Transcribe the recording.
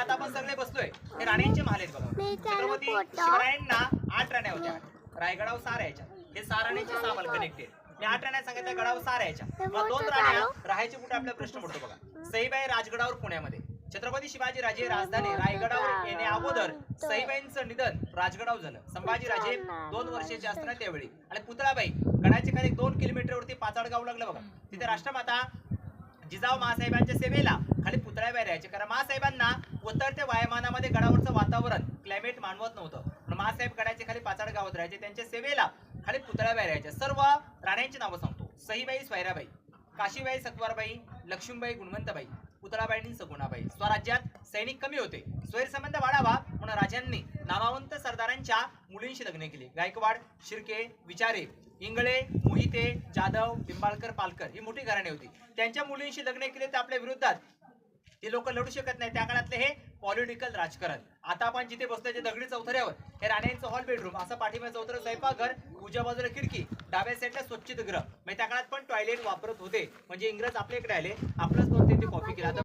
आता आपण सगळे बसलोय हे राण्यांचे महाल आहेत बघा. छत्रपती शिवरायांना 8 राण्या होत्या. रायगडावर 6 राहायच्या. हे 6 राण्यांचे 6 माल कनेक्टेड. मी 8 राण्या सांगितल्या, गडावर 6 राहायच्या. मग 2 राण्या राहायचे कुठे आपला प्रश्न पडतो बघा. सईबाई राजगडावर पुण्यामध्ये. छत्रपती शिवाजी राजे राजधानी रायगडावर येण्या अगोदर सईबाईंचं निधन राजगडावर झालं. संभाजी राजे 2 वर्षाचे असताना त्यावेळी. आणि पुतळाबाई गडाच्या खाली 2 किलोमीटरवरती पाचाडगाव लागलं बघा. तिथे राष्ट्रमाता जिजाऊ महासाहेबांच्या सेवेला खाली पुतळाबाई राहायचे. कारण महासाहेबांना उतरत्या वयामानामध्ये गडावरचं वातावरण क्लायमेट मानवत नव्हतं. महासाहेब गडाच्या खाली पाचाडगावात राहायचे. त्यांच्या सेवेला खाली पुतळाबाई राहायच्या. सर्व राण्यांची नावं सांगतो. सईबाई स्वैराबाई, काशीबाई सत्वारबाई, लक्ष्मीबाई गुणवंतबाई, पुतळाबाई सगुणाबाई. स्वराज्यात सैनिक कमी होते. स्वैरसंबंध वाढावा म्हणून राजांनी नामवंत सरदारांच्या मुलींशी लग्न केली. गायकवाड, शिर्के, विचारे, इंगळे, मोहिते, जाधव, लिंबाळकर, पालकर ही मोठी घराणे होती. त्यांच्या मुलींशी लग्न केले तर आपल्या विरोधात ते लोक लढू शकत नाही. त्या काळातले हे पॉलिटिकल राजकारण. आता आपण जिथे बसलोय दगडी चौथऱ्यावर हे राण्यांचं हॉल बेडरूम, असं पाठीमागे चौथरं स्वयंपाकघर, उजव्या बाजूला खिडकी, डाव्या साईडला स्वच्छतागृह. म्हणजे त्या काळात पण टॉयलेट वापरत होते. म्हणजे इंग्रज आपल्याकडे आले, आपलंच दोन ते कॉपी केला.